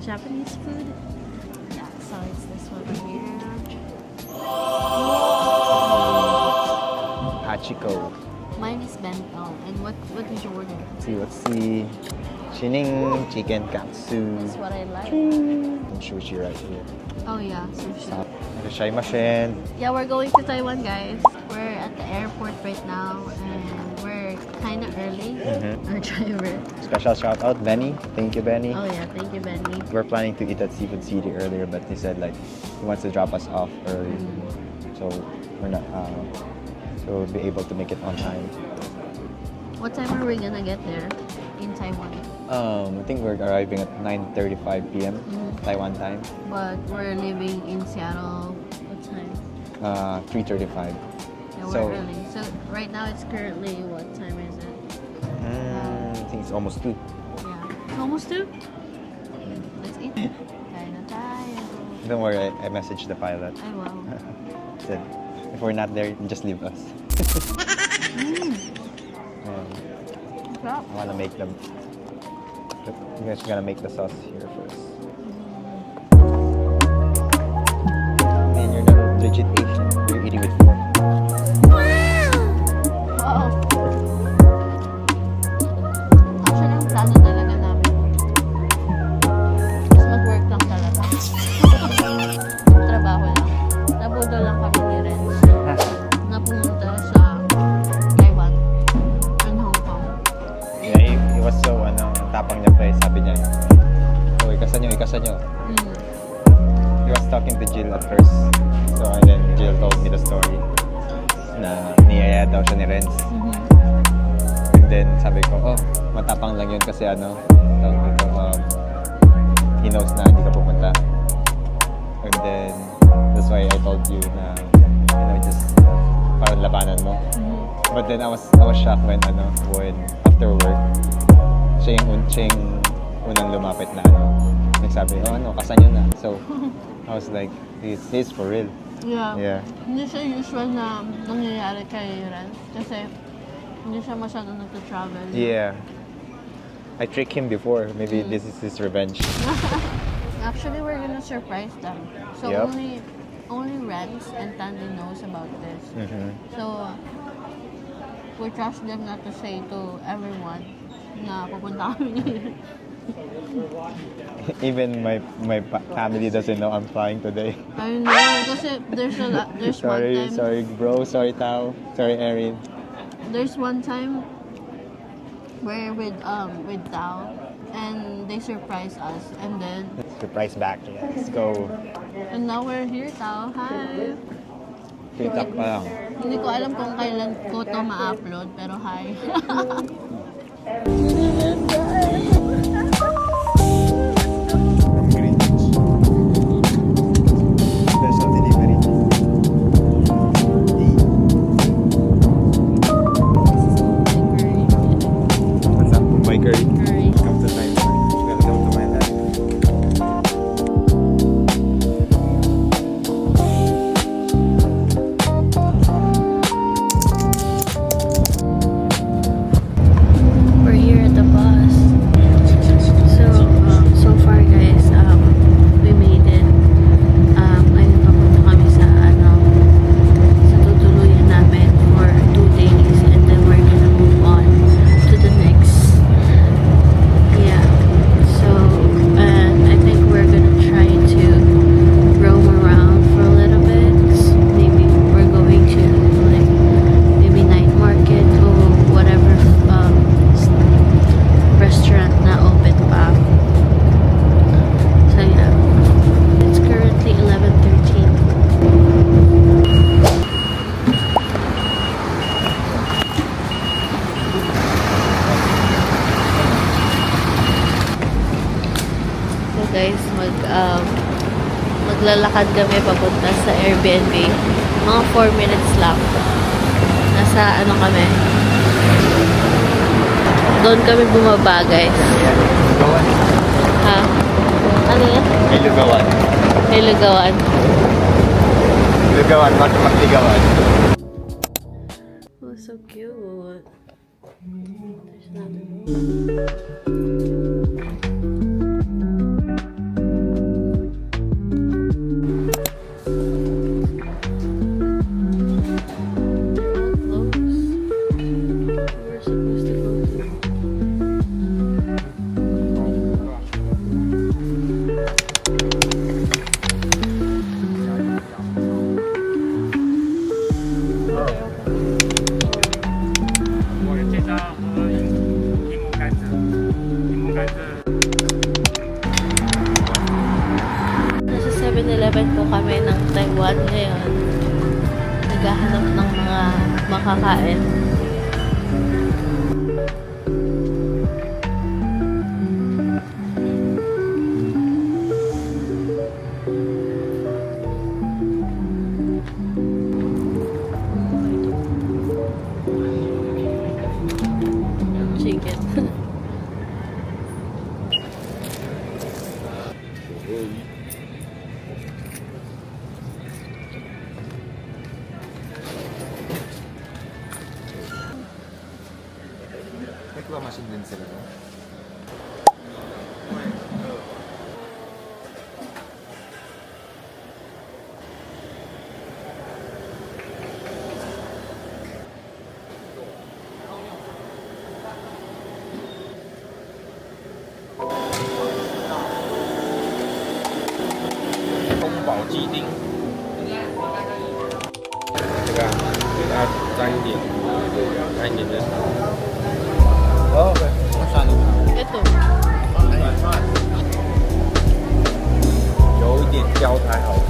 Japanese food. Yeah, so it's this one here. Hachiko. Mine is bento. And what did you order? Let's see. Chining chicken katsu. That's what I like. And sushi right here. Oh yeah, sushi. Irashaimashien. Yeah, we're going to Taiwan, guys. We're at the airport right now, and we're kind of early. Our driver. Special shout out, Benny. Thank you, Benny. Oh yeah, thank you, Benny. We're planning to eat at Seafood City earlier, but he said like he wants to drop us off early, so we're not. So we'll be able to make it on time. What time are we gonna get there in Taiwan? I think we're arriving at 9:35 p.m. Taiwan time. But we're leaving in Seattle. What time? 3:35. Yeah, we're So- early. So right now it's currently what time is it? I think it's almost 2. Yeah, it's almost 2. Let's eat. Kain na tayo. Don't worry, I messaged the pilot. Ay wow. Said if we're not there, just leave us. Sarap. I wanna make them. You guys are gonna make the sauce here first. Man, you're not legit Asian. You're eating with fork. Wow. Actually, ang plano talaga namin is mag-work lang talaga. Trabaho lang. Nabudol lang kami ni Renz na pumunta sa Taiwan and Hong Kong. Yeah, he was so tapang niya pa eh. Sabi niya, oh, ikasan nyo. He was talking to Jill at first. So, and then Jill told me the story na niyaya daw siya ni Renz. And then sabi ko, oh, matapang lang yun kasi he knows na hindi ka pupunta. And then, that's why I told you na, just parang labanan mo. But then I was shocked when after work, siya yung unang lumapit na nagsabi, kasan yun na. So, I was like, he's for real. Yeah. Yeah. Hindi siya usual na nangyayari kay Renz kasi hindi siya masyadong nagta-travel. Yeah. I tricked him before. Maybe this is his revenge. Actually, we're gonna surprise them. So Yep. only Renz and Tandy knows about this. So we trust them not to say to everyone na pupunta kami. Even my family doesn't know I'm flying today. I know, kasi there's Sorry, one time. sorry bro, sorry Tao, sorry Erin. There's one time we're with Tao and they surprise us and then Surprise back. Let's go. and now we're here, Tao. Hi. TikTok pa lang. Hindi ko alam kung kailan ko to ma-upload pero hi. Special delivery. What's up, my curry? Curry. Come to Taiwan. Welcome to my life. We're here at the bus. So far guys, we made it. Ayun, papunta kami sa tutuluyan namin for 2 days and then we're gonna move on to the next. Yeah. So, and I think we're gonna try to roam around for a little bit. Maybe we're going to like maybe night market or whatever restaurant na open pa. So yeah, it's currently 11:13. So guys, maglalakad kami papunta sa Airbnb. Mga 4 minutes lang. Nasa kami. Doon kami bumaba, guys. Lugawan. Ha? Ano yan? May lugawan. May lugawan. Lugawan, magtigawan. Oh, so cute. There's another one. ngayon, naghahanap ng mga makakain. Chicken. May claw machine din sila, no? Oh, okay. Masano na? Ito. 有一点焦才好吃。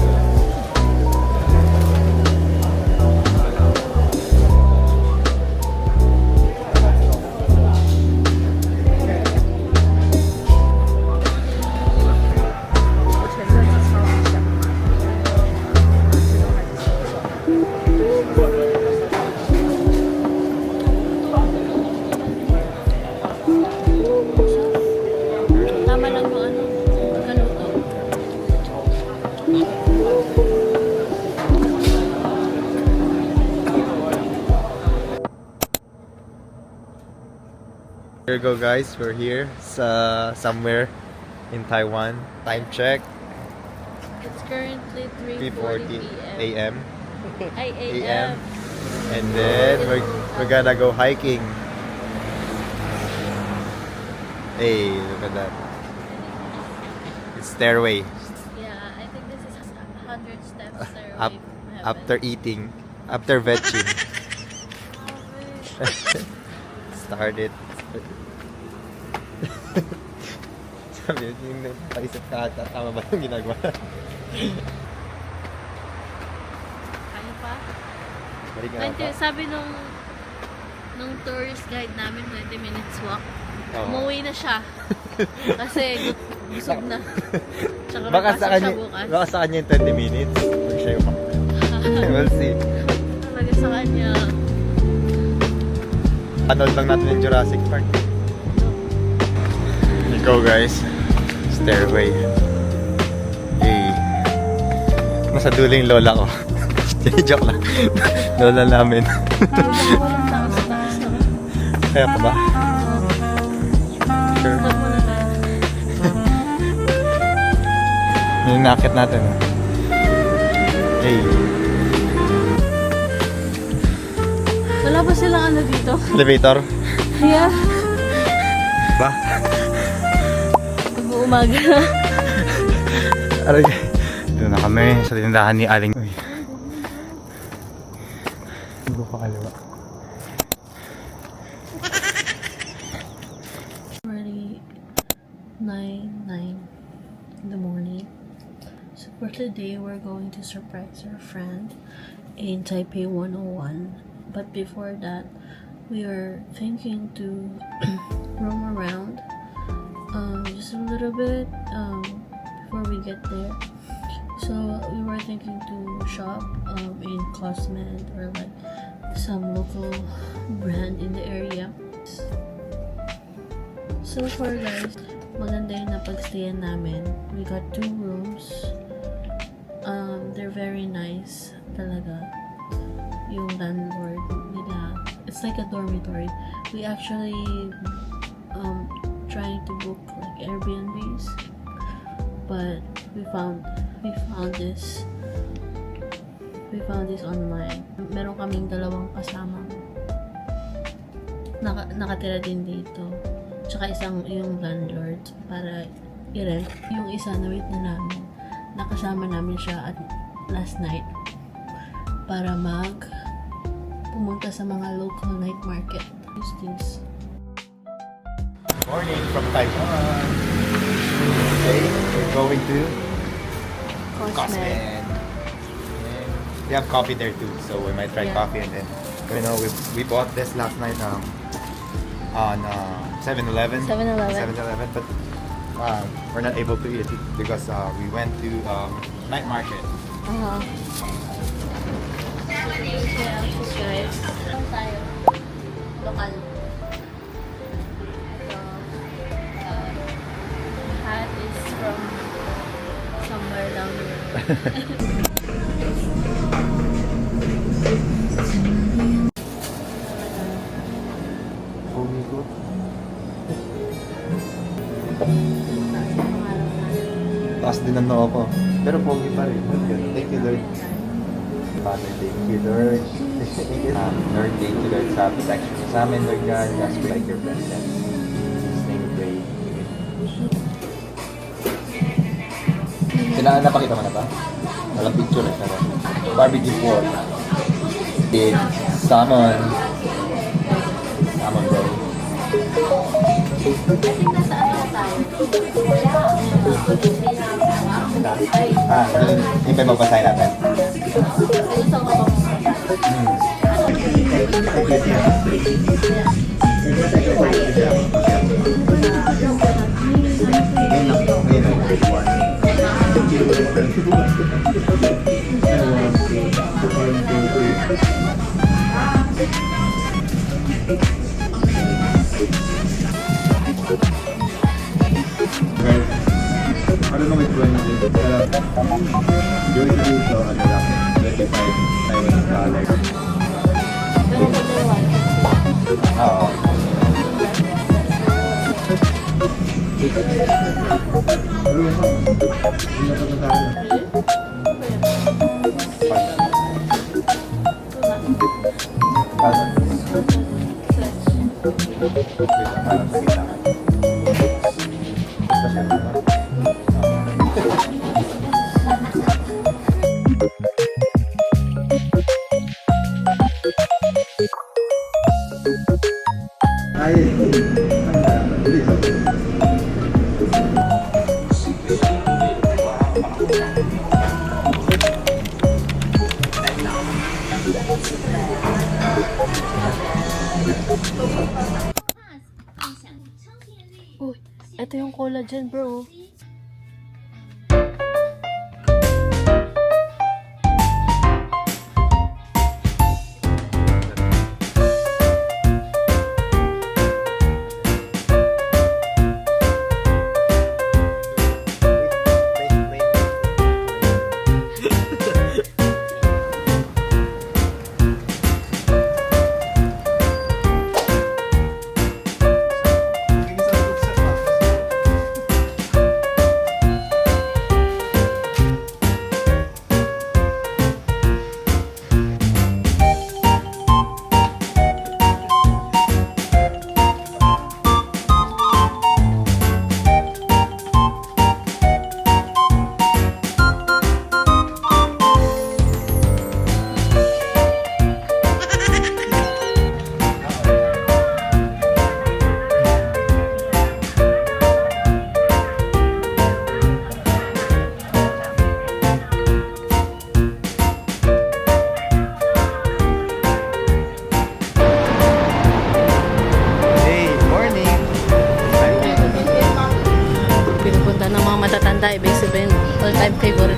Tama lang yung ano, kaluto. Here you go, guys. We're here sa somewhere in Taiwan. Time check, It's currently 3:40 3:40 a.m. Ay, AM. AM. And then we're gonna go hiking. Hey, look at that. It's stairway. Yeah, I think this is 100 steps there Up, away from heaven. after eating, after vetching. Started. Sabi, yung napaisip ka ata, tama ba yung ginagawa? Kaya pa? Balik nga ata. Sabi nung tourist guide namin, 20 minutes walk. Oo. Umuwi na siya. Kasi busog na. Tsaka Baka may sa pasok kanya, siya bukas. baka sa kanya yung 20 minutes. Pag siya yung we'll see. Talaga sa kanya. Panood lang natin yung Jurassic Park. Let's go, guys. Stairway. Hey. Nasa dulo yung lola ko. Joke lang. Lola namin. Kaya pa ba? Sure. Stop muna tayo. Yung nakit natin. Hey. Wala ba silang ano dito? Elevator? Yeah. Ba? Pag-uumaga. Aray. Dito na kami sa tindahan ni Aling. Uy. Hindi ko kaliwa. Already 9 in the morning. So for today, we're going to surprise our friend in Taipei 101. But before that, we are thinking to roam around just a little bit before we get there. So we were thinking to shop in Cosmed or like some local brand in the area. So far, guys, maganda yung napagstayan namin. We got 2 rooms. They're very nice talaga. Yung landlord nila, it's like a dormitory. We actually trying to book like Airbnbs, but we found this online. Meron kaming 2 kasama nakatira din dito, tsaka yung landlord para i-rent. Yung isa na wait na namin, nakasama namin siya at last night para pumunta sa mga local night market. Use this. Morning from Taiwan. Okay, we're going to Cosmed. Cosmed. And they have coffee there too, so we might try Yeah. coffee. And then, you know, we bought this last night on 7-Eleven. 7-Eleven. 7-Eleven, but we're not able to eat it because we went to night market. Yeah, guys. Saan tayo? Lokal. So, hat is from somewhere down the road. Taas din ang noo ko. Pero pogi pa rin. Thank you, Lord. Father, thank you, Lord. Lord, thank you, Lord, sa protection niyo sa amin, Lord God. Just like your presence. In His name we pray. Napakita mo na ba? Walang picture eh. Pero barbecue pork. With salmon. Salmon, bro. I think nasa ano na tayo. Yung pa mabasahin natin. Gusto ko ba? Ano naman ito yung yung isa dito, ano lang, 25 Taiwanese dollars. Pero dalawa. Oo. Uy, ito yung collagen, bro. Pinupunta ng mga matatanda, ibig sabihin, all-time favorite.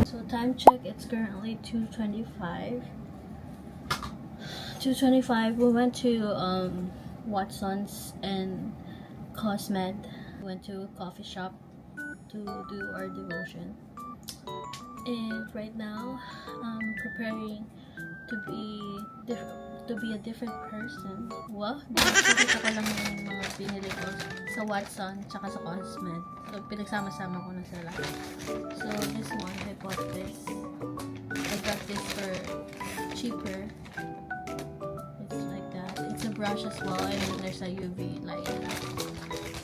So time check, it's currently 2:25. 2:25. We went to Watson's and Cosmed. We went to a coffee shop to do our devotion. And right now, I'm preparing to be a different person. Wow, nakikita ko lang yung mga pinili ko sa Watson tsaka sa Cosmed. So, pinagsama-sama ko na sila. So, this one, I bought this. I got this for cheaper. It's like that. It's a brush as well, and then there's a UV light.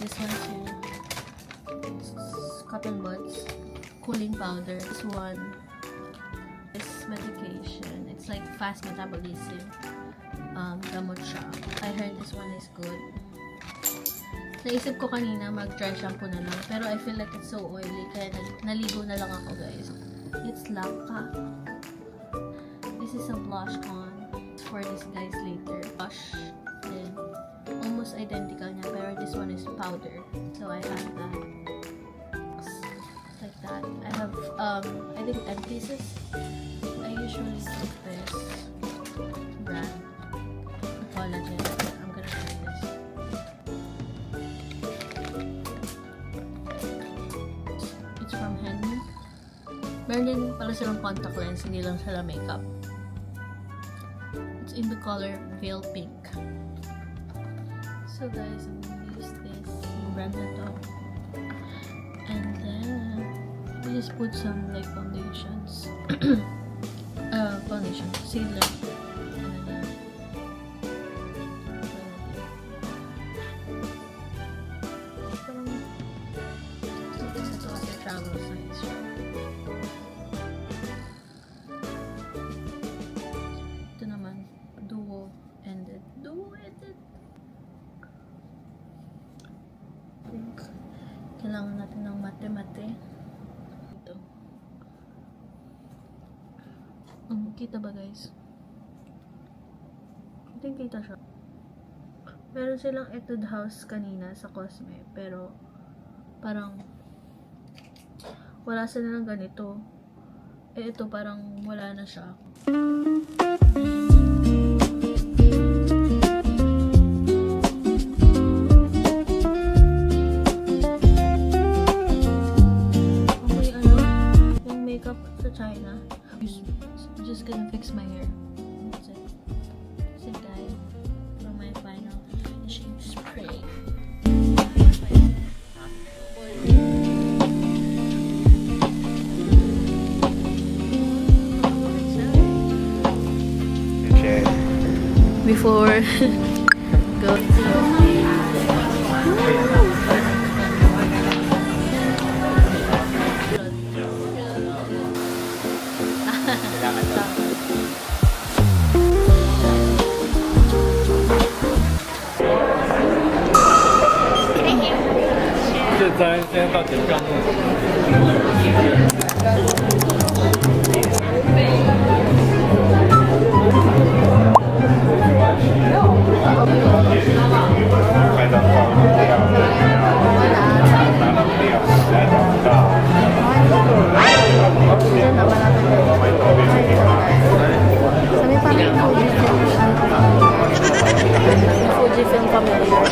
This one too. It's cotton buds. Cooling powder. This one is medication. It's like fast metabolism. Gamot siya. I heard this one is good. Naisip ko kanina mag-dry shampoo na lang. Pero I feel like it's so oily. Kaya naligo na lang ako, guys. It's Laka. This is a blush on. It's for this guys later. Blush. Then, almost identical niya. Pero this one is powder. So, I have that. Like that. I have, I think 10 pieces. I usually take this brand. Collagen. I'm gonna try this. It's from Henny. Meron din pala silang contact lens, hindi lang sila makeup. It's in the color Veil Pink. So guys, I'm gonna use this yung brand na to. And then, I just put some like foundations. Foundation. Sealer. And then, ito kasi travel size siya. Ito naman, duo ended. Duo ended. I think kailangan natin ng mate-mate. Ito. Kita ba guys? I think kita siya. Meron silang Etude House kanina sa Cosme, pero parang wala sila ng ganito. Eh ito parang wala na siya. Okay, yung makeup sa China. I'm just gonna fix my hair. That's it. That's it, guys. For my final finishing spray. Before go Fujifilm Familiar.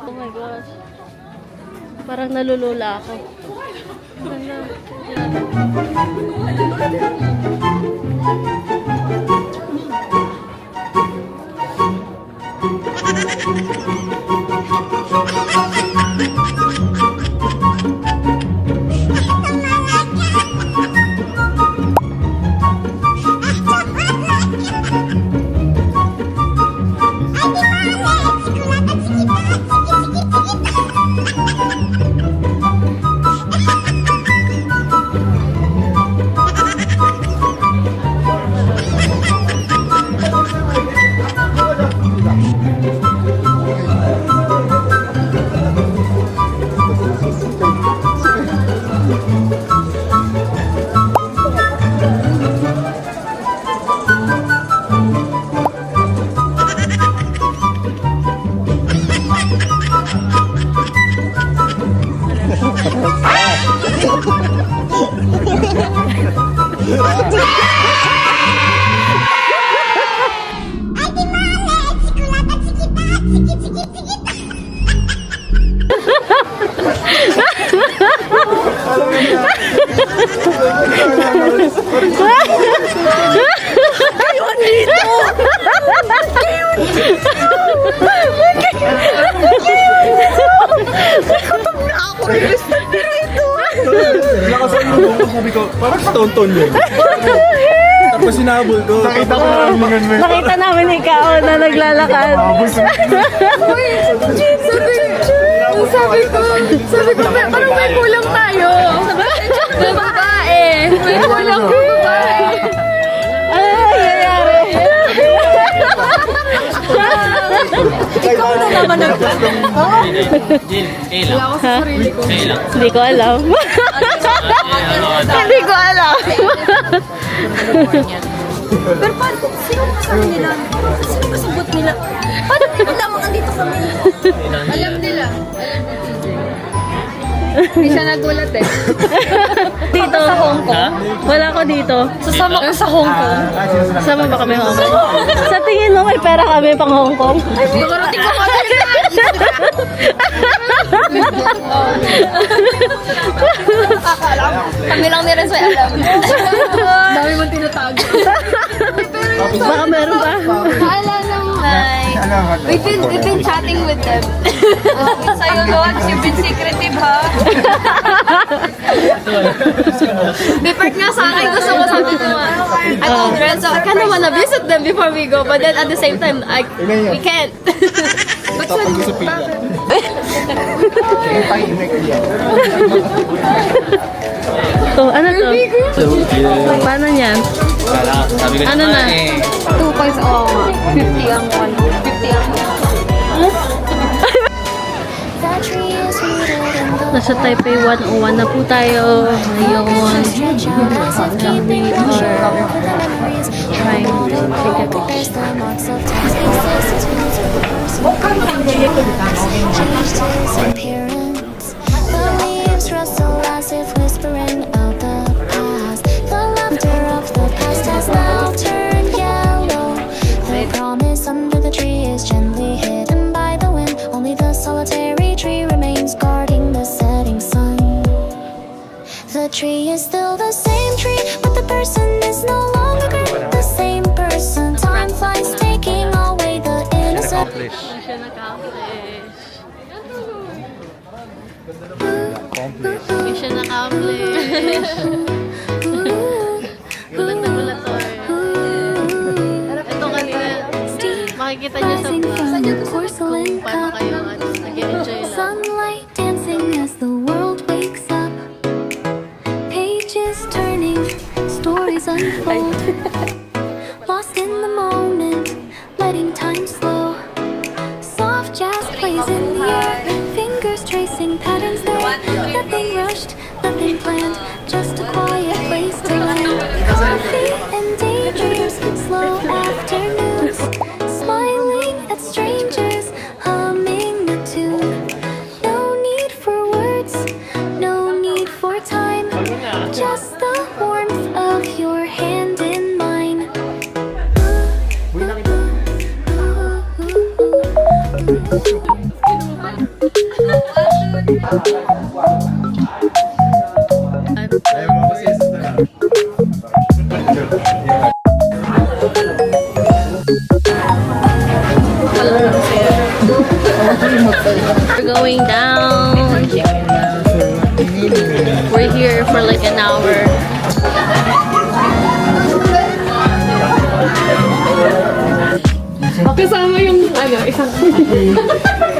Oh my gosh. Parang nalulula ako. Alam mo na. Nakasan mo ko, sabi ko, parang katonton yun. Tapos sinabol ko. Nakita ko na Nakita namin ikaw na naglalakad. Sabi ko, parang may kulang tayo. May babae. May kulang ko babae. Ano nangyayari? Ikaw na naman Wala ko sa sarili ko. Hindi ko alam. Hindi ko alam. Pero paano, sino kasama nila? Sino kasabot nila? Paano lamang andito kami? Alam nila. Hindi siya nagulat eh. Dito. Sa Hong Kong? Wala ko dito. Sasama ko sa Hong Kong. Sama ba kami Hong Kong? Sa tingin mo may pera kami pang Hong Kong? Nakarating ko kami. Kami lang ni Renzo ay alam. Dami mong tinatago. Baka meron pa. Paalala mo. Hi. We've been chatting with them. Sa'yo, Lord, you've been secretive, ha? Before nga sa akin, gusto ko sabi ko, I told Renzo, I kind of wanna visit them before we go, but then at the same time, we can't. But Oh, ano to? Paano yan? Ano na? 2 points, oh, 50 ang 1. 50 ang Nasa Taipei 101 na po tayo. Ngayon, we are trying to take a picture. Rustle as if whispering out the past. The laughter of the past has now turned yellow. The promise under the tree is gently hidden by the wind. Only the solitary tree remains guarding the setting sun. The tree is still the same tree, but the person is no longer the same person. Time flies, taking away the innocent. Siya naka-accomplish. Mission accomplished. Gulat na gulat to. Ito kanina, makikita niyo sa vlog kung paano kayo nag-enjoy lang. Sunlight dancing as the world wakes up. Pages turning, stories unfold. Lost in the moment, letting time slow. Soft jazz plays in the air, fingers tracing patterns there. Nothing rushed, nothing planned, just a quiet place to land. Coffee and daydreams, slow afternoons. Smiling at strangers, humming a tune. No need for words, no need for time. Just the warmth of your hand in mine. We're going down. We're here for like an hour. Kasama yung, isang...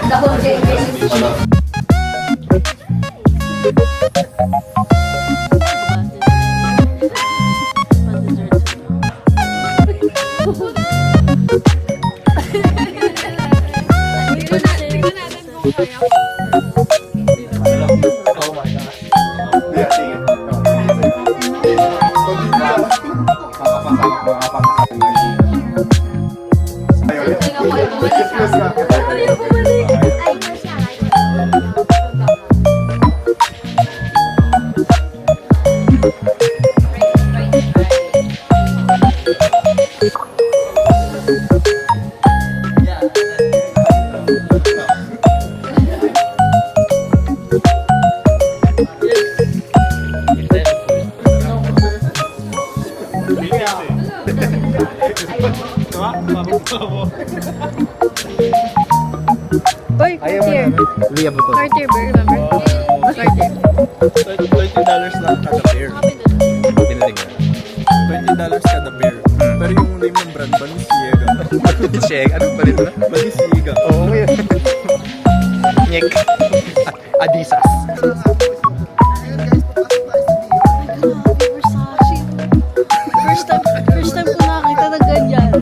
Double J. Uy, Cartier. Liam mo to. Cartier ba? Remember? Cartier. $20 lang kada pair. Pinaling mo. $20 kada pair. Pero yung name ng brand, Balenciaga. Check. Anong palit na? Balenciaga. Oo, okay. Nyek. Adisas. First time ko nakakita ng ganyan.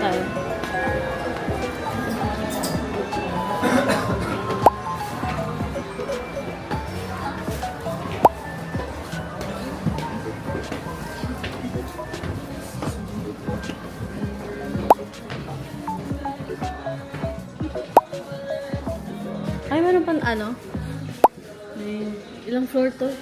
Tayo. Ay, meron pang ano? May ilang floor to?